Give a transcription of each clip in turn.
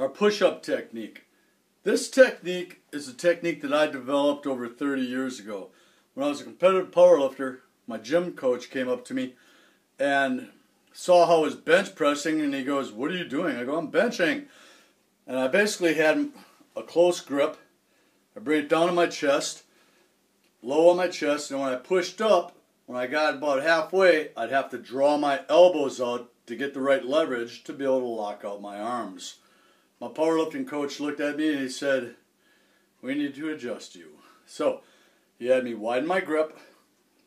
our push-up technique. This technique is a technique that I developed over 30 years ago. When I was a competitive powerlifter, my gym coach came up to me and saw how I was bench pressing, and he goes, "What are you doing?" I go, "I'm benching." And I basically had a close grip. I bring it down to my chest, low on my chest, and when I pushed up, when I got about halfway, I'd have to draw my elbows out to get the right leverage to be able to lock out my arms. My powerlifting coach looked at me and he said, "We need to adjust you." So he had me widen my grip,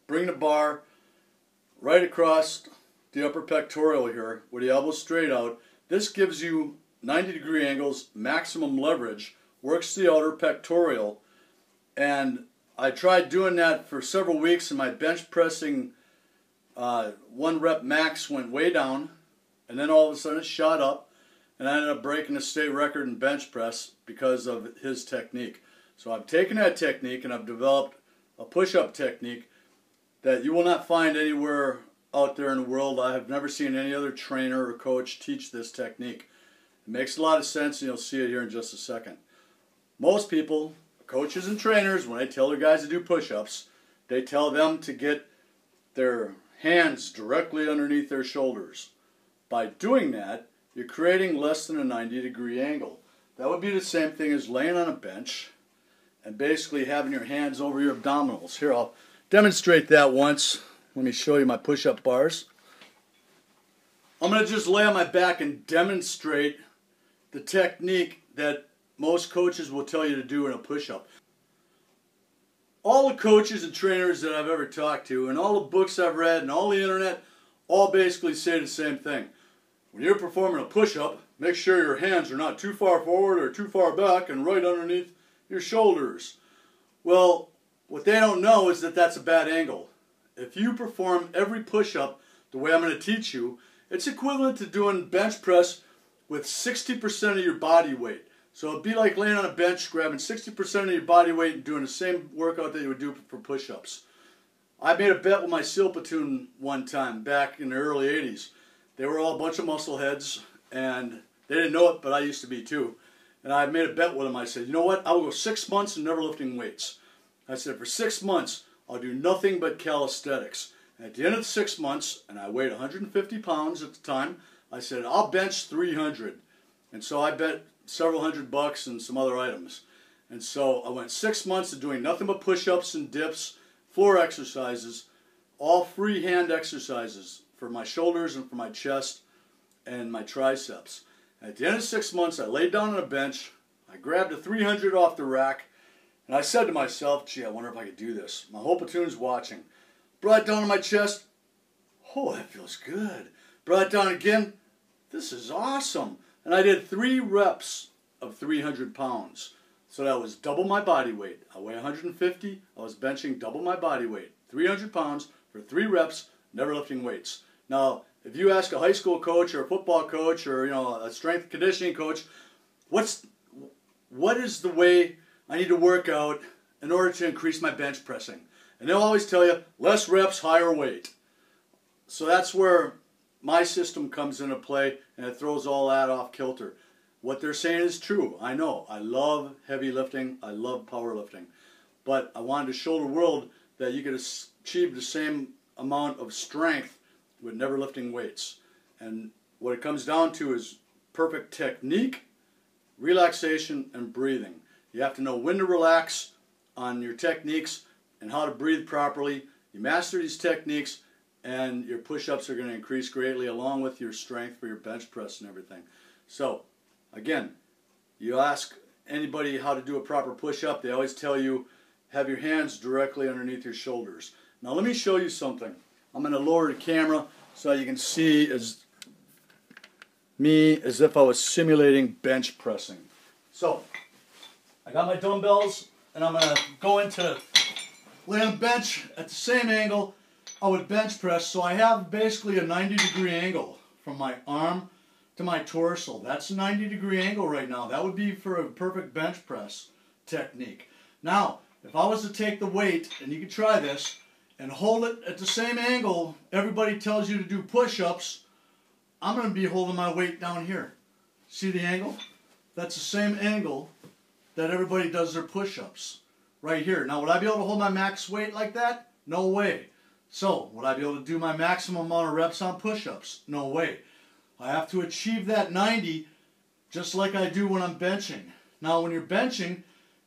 bring the bar right across the upper pectoral here with the elbows straight out. This gives you 90-degree angles, maximum leverage, works the outer pectoral, and I tried doing that for several weeks, and my bench pressing 1 rep max went way down, and then all of a sudden it shot up, and I ended up breaking the state record in bench press because of his technique. So I've taken that technique and I've developed a push-up technique that you will not find anywhere out there in the world. I have never seen any other trainer or coach teach this technique. It makes a lot of sense, and you'll see it here in just a second. Most people, coaches and trainers, when they tell their guys to do push-ups, they tell them to get their hands directly underneath their shoulders. By doing that, you're creating less than a 90-degree angle. That would be the same thing as laying on a bench and basically having your hands over your abdominals. Here, I'll demonstrate that once. Let me show you my push-up bars. I'm going to just lay on my back and demonstrate the technique that most coaches will tell you to do in a push-up. All the coaches and trainers that I've ever talked to, and all the books I've read, and all the internet, all basically say the same thing. When you're performing a push-up, make sure your hands are not too far forward or too far back and right underneath your shoulders. Well, what they don't know is that that's a bad angle. If you perform every push-up the way I'm going to teach you, it's equivalent to doing bench press with 60% of your body weight. So it'd be like laying on a bench, grabbing 60% of your body weight and doing the same workout that you would do for push-ups. I made a bet with my SEAL platoon one time back in the early 80s. They were all a bunch of muscle heads, and they didn't know it, but I used to be too. And I made a bet with them. I said, "You know what? I will go 6 months and never lifting weights." I said, "For 6 months, I'll do nothing but calisthenics." And at the end of the 6 months, and I weighed 150 pounds at the time, I said, "I'll bench 300. And so I bet several $100 and some other items. And so I went 6 months of doing nothing but push-ups and dips, floor exercises, all free hand exercises for my shoulders and for my chest and my triceps. And at the end of 6 months, I laid down on a bench, I grabbed a 300 off the rack, and I said to myself, "Gee, I wonder if I could do this." My whole platoon's watching. Brought it down to my chest. "Oh, that feels good." Brought it down again. "This is awesome." And I did 3 reps of 300 pounds. So that was double my body weight. I weigh 150. I was benching double my body weight. 300 pounds for 3 reps, never lifting weights. Now, if you ask a high school coach or a football coach or a strength conditioning coach, what is the way I need to work out in order to increase my bench pressing? And they'll always tell you, less reps, higher weight. So that's where my system comes into play, and it throws all that off kilter. What they're saying is true. I know. I love heavy lifting. I love powerlifting. But I wanted to show the world that you could achieve the same amount of strength with never lifting weights. And what it comes down to is perfect technique, relaxation, and breathing. You have to know when to relax on your techniques and how to breathe properly. You master these techniques, and your push-ups are going to increase greatly along with your strength for your bench press and everything. So, again, you ask anybody how to do a proper push-up, they always tell you, have your hands directly underneath your shoulders. Now let me show you something. I'm going to lower the camera so you can see as if I was simulating bench pressing. So, I got my dumbbells, and I'm going to go into lay on the bench at the same angle I would bench press. So I have basically a 90-degree angle from my arm to my torso. That's a 90-degree angle right now. That would be for a perfect bench press technique. Now, if I was to take the weight, and you can try this, and hold it at the same angle everybody tells you to do push-ups, I'm going to be holding my weight down here. See the angle? that's the same angle that everybody does their push-ups. Right here. Now, would I be able to hold my max weight like that? No way. So, would I be able to do my maximum amount of reps on push-ups? No way. I have to achieve that 90 just like I do when I'm benching. Now, when you're benching,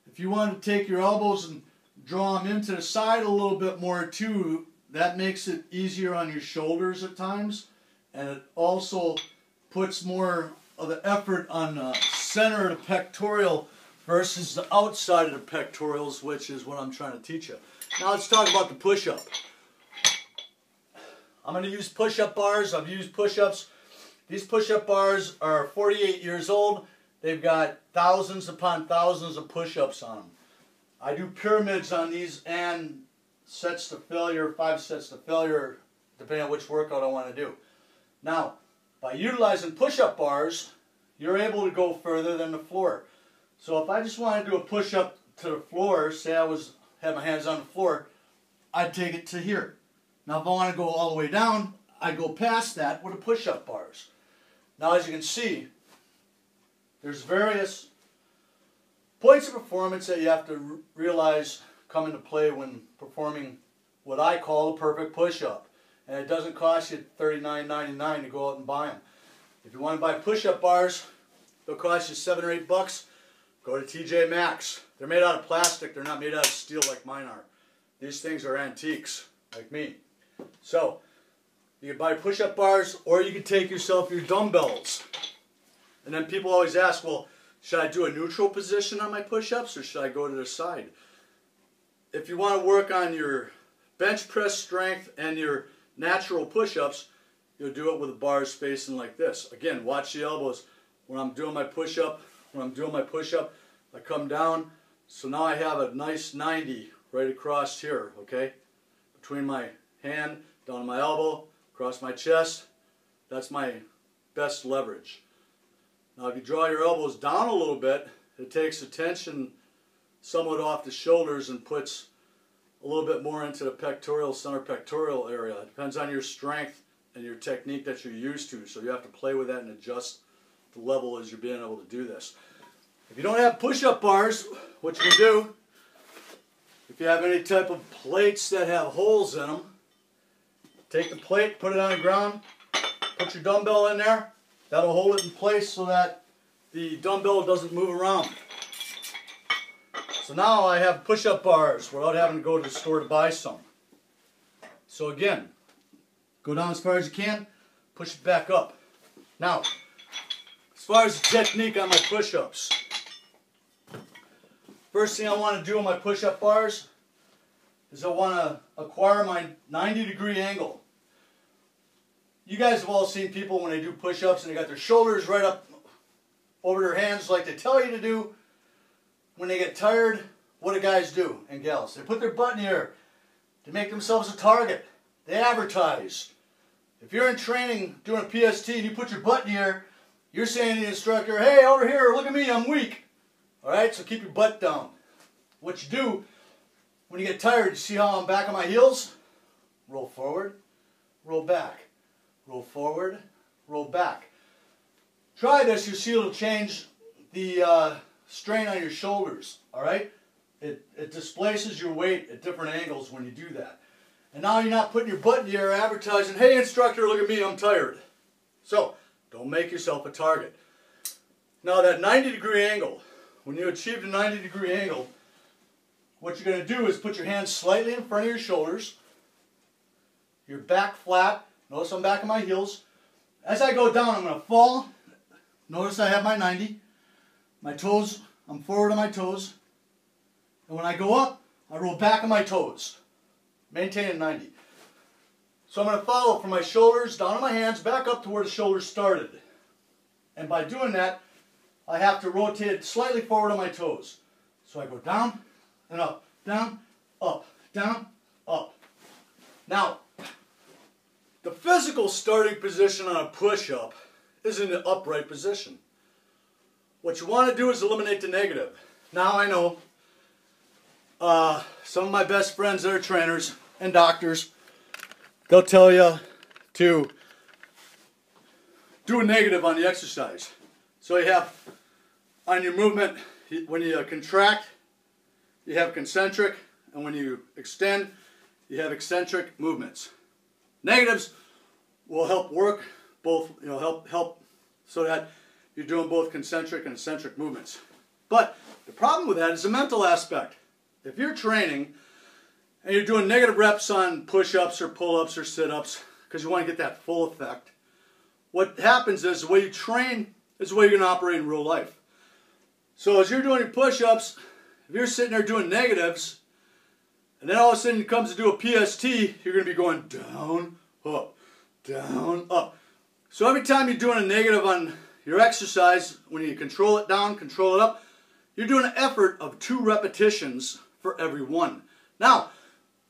if you want to take your elbows and draw them into the side a little bit more too, that makes it easier on your shoulders at times. And it also puts more of the effort on the center of the pectoral versus the outside of the pectorals, which is what I'm trying to teach you. Now let's talk about the push-up. I'm going to use push-up bars. I've used push-ups. These push-up bars are 48 years old. They've got thousands upon thousands of push-ups on them. I do pyramids on these and sets to failure, 5 sets to failure, depending on which workout I want to do. Now, by utilizing push-up bars, you're able to go further than the floor. So if I just want to do a push-up to the floor, say I had my hands on the floor, I'd take it to here. Now if I want to go all the way down, I'd go past that with the push-up bars. Now as you can see, there's various points of performance that you have to realize come into play when performing what I call a perfect push-up. And it doesn't cost you $39.99 to go out and buy them. If you want to buy push-up bars, they'll cost you $7 or $8. Go to TJ Maxx. They're made out of plastic. They're not made out of steel like mine are. These things are antiques, like me. So, you can buy push-up bars, or you can take yourself your dumbbells. And then people always ask, well, should I do a neutral position on my push-ups, or should I go to the side? If you want to work on your bench press strength and your natural push-ups, you'll do it with the bars facing like this. Again, watch the elbows. When I'm doing my push-up, I come down, so now I have a nice 90 right across here, okay? Between my hand, down to my elbow, across my chest. That's my best leverage. Now if you draw your elbows down a little bit, it takes the tension somewhat off the shoulders and puts a little bit more into the pectoral, center pectoral area. It depends on your strength and your technique that you're used to, so you have to play with that and adjust the level as you're being able to do this. If you don't have push-up bars, what you can do, if you have any type of plates that have holes in them, take the plate, put it on the ground, put your dumbbell in there. That'll hold it in place so that the dumbbell doesn't move around. So now I have push-up bars without having to go to the store to buy some. So again, go down as far as you can, push it back up. Now, as far as the technique on my push-ups, first thing I want to do on my push-up bars is I want to acquire my 90-degree angle. You guys have all seen people when they do push-ups and they got their shoulders right up over their hands like they tell you to do. When they get tired, what do guys do and gals? They put their butt in the air to make themselves a target. They advertise. If you're in training doing a PST and you put your butt in the air, you're saying to the instructor, hey, over here, look at me, I'm weak. Alright, so keep your butt down. What you do, when you get tired, you see how I'm back on my heels? Roll forward, roll back. Roll forward, roll back. Try this, you'll see it'll change the strain on your shoulders. Alright? It displaces your weight at different angles when you do that. And now you're not putting your butt in the air advertising, hey instructor, look at me, I'm tired. So, don't make yourself a target. Now that 90-degree angle, when you achieve the 90-degree angle, what you're going to do is put your hands slightly in front of your shoulders, your back flat, notice I'm back on my heels. As I go down, I'm going to fall, notice I have my 90, my toes, I'm forward on my toes, and when I go up, I roll back on my toes, maintaining 90. So I'm going to follow from my shoulders, down on my hands, back up to where the shoulders started. And by doing that, I have to rotate it slightly forward on my toes. So I go down and up, down, up, down, up. Now, the physical starting position on a push-up is in the upright position. What you want to do is eliminate the negative. Now I know some of my best friends that are trainers and doctors, they'll tell you to do a negative on the exercise. So you have on your movement, when you contract, you have concentric, and when you extend, you have eccentric movements. Negatives will help work both, help so that you're doing both concentric and eccentric movements. But the problem with that is the mental aspect. If you're training and you're doing negative reps on push-ups or pull-ups or sit-ups because you want to get that full effect, what happens is the way you train is the way you're going to operate in real life. So as you're doing your push-ups, if you're sitting there doing negatives, and then all of a sudden it comes to do a PST, you're going to be going down, up. So every time you're doing a negative on your exercise, when you control it down, control it up, you're doing an effort of 2 repetitions for every one. Now,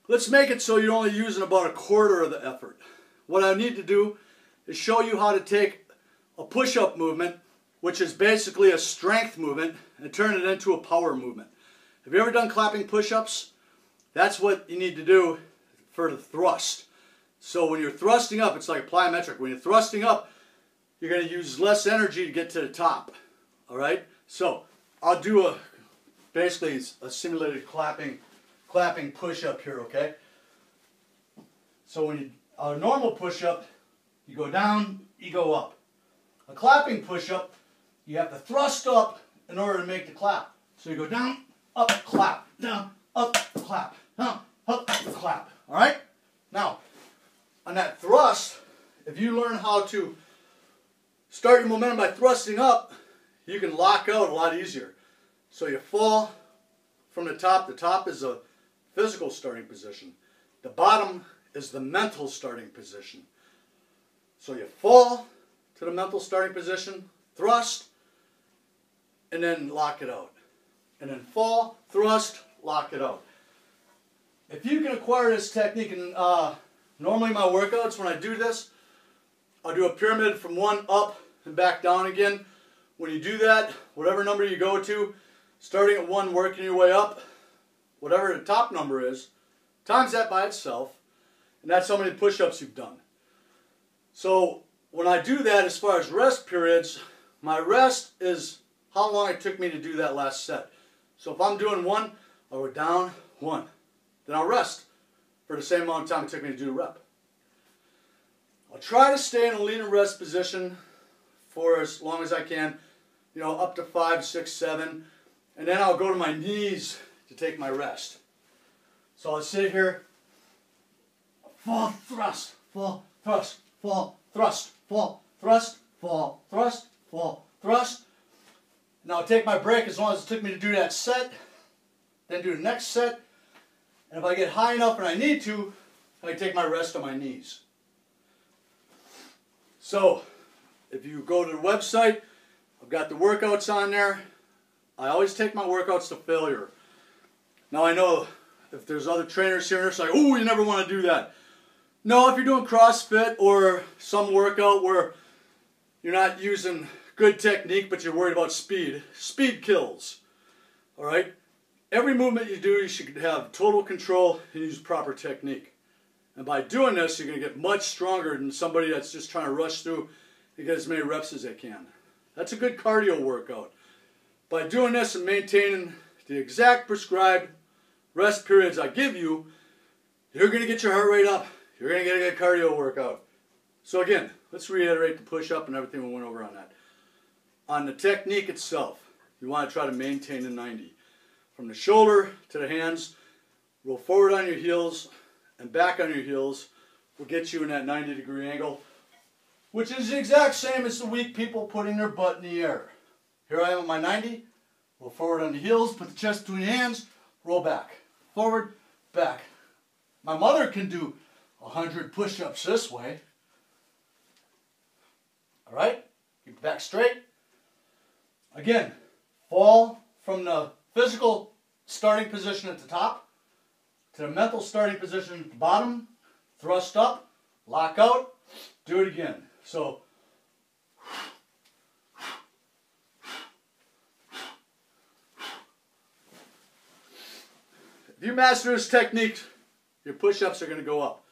let's make it so you're only using about 1/4 of the effort. What I need to do is show you how to take a push-up movement, which is basically a strength movement, and turn it into a power movement. Have you ever done clapping push-ups? That's what you need to do for the thrust. So when you're thrusting up, it's like a plyometric. When you're thrusting up, you're going to use less energy to get to the top. All right? So I'll do basically a simulated clapping push-up here, okay? So when a normal push-up, you go down, you go up. A clapping push-up, you have to thrust up in order to make the clap. So you go down, up, clap, down, up, clap, down, up, clap. All right? Now, on that thrust, if you learn how to start your momentum by thrusting up, you can lock out a lot easier. So you fall from the top. The top is a physical starting position. The bottom is the mental starting position. So you fall to the mental starting position, thrust, and then lock it out. And then fall, thrust, lock it out. If you can acquire this technique, and normally my workouts, when I do this, I'll do a pyramid from 1 up and back down again. When you do that, whatever number you go to, starting at 1, working your way up, whatever the top number is, times that by itself, and that's how many push-ups you've done. So when I do that, as far as rest periods, my rest is how long it took me to do that last set. So if I'm doing 1, I'll go down, 1. Then I'll rest for the same amount of time it took me to do a rep. I'll try to stay in a lean and rest position for as long as I can, up to 5, 6, 7, and then I'll go to my knees to take my rest. So I'll sit here, fall, thrust, fall, thrust, fall, thrust, fall, thrust, fall, thrust, fall, thrust. And I'll take my break as long as it took me to do that set, then do the next set, and if I get high enough and I need to, I take my rest on my knees. So, if you go to the website, I've got the workouts on there. I always take my workouts to failure. Now I know if there's other trainers here, it's like, oh, you never want to do that. No, if you're doing CrossFit or some workout where you're not using good technique but you're worried about speed, speed kills. All right? Every movement you do, you should have total control and use proper technique. And by doing this, you're going to get much stronger than somebody that's just trying to rush through and get as many reps as they can. That's a good cardio workout. By doing this and maintaining the exact prescribed rest periods I give you, you're going to get your heart rate up. You're going to get a good cardio workout. So again, let's reiterate the push-up and everything we went over on that. On the technique itself, you want to try to maintain the 90. From the shoulder to the hands, roll forward on your heels and back on your heels will get you in that 90-degree angle, which is the exact same as the weak people putting their butt in the air. Here I am at my 90, roll forward on the heels, put the chest between your hands, roll back, forward, back. My mother can do 100 push-ups this way. All right, keep the back straight. Again, fall from the physical starting position at the top to the mental starting position at the bottom, thrust up, lock out, do it again. So, if you master this technique, your push-ups are going to go up.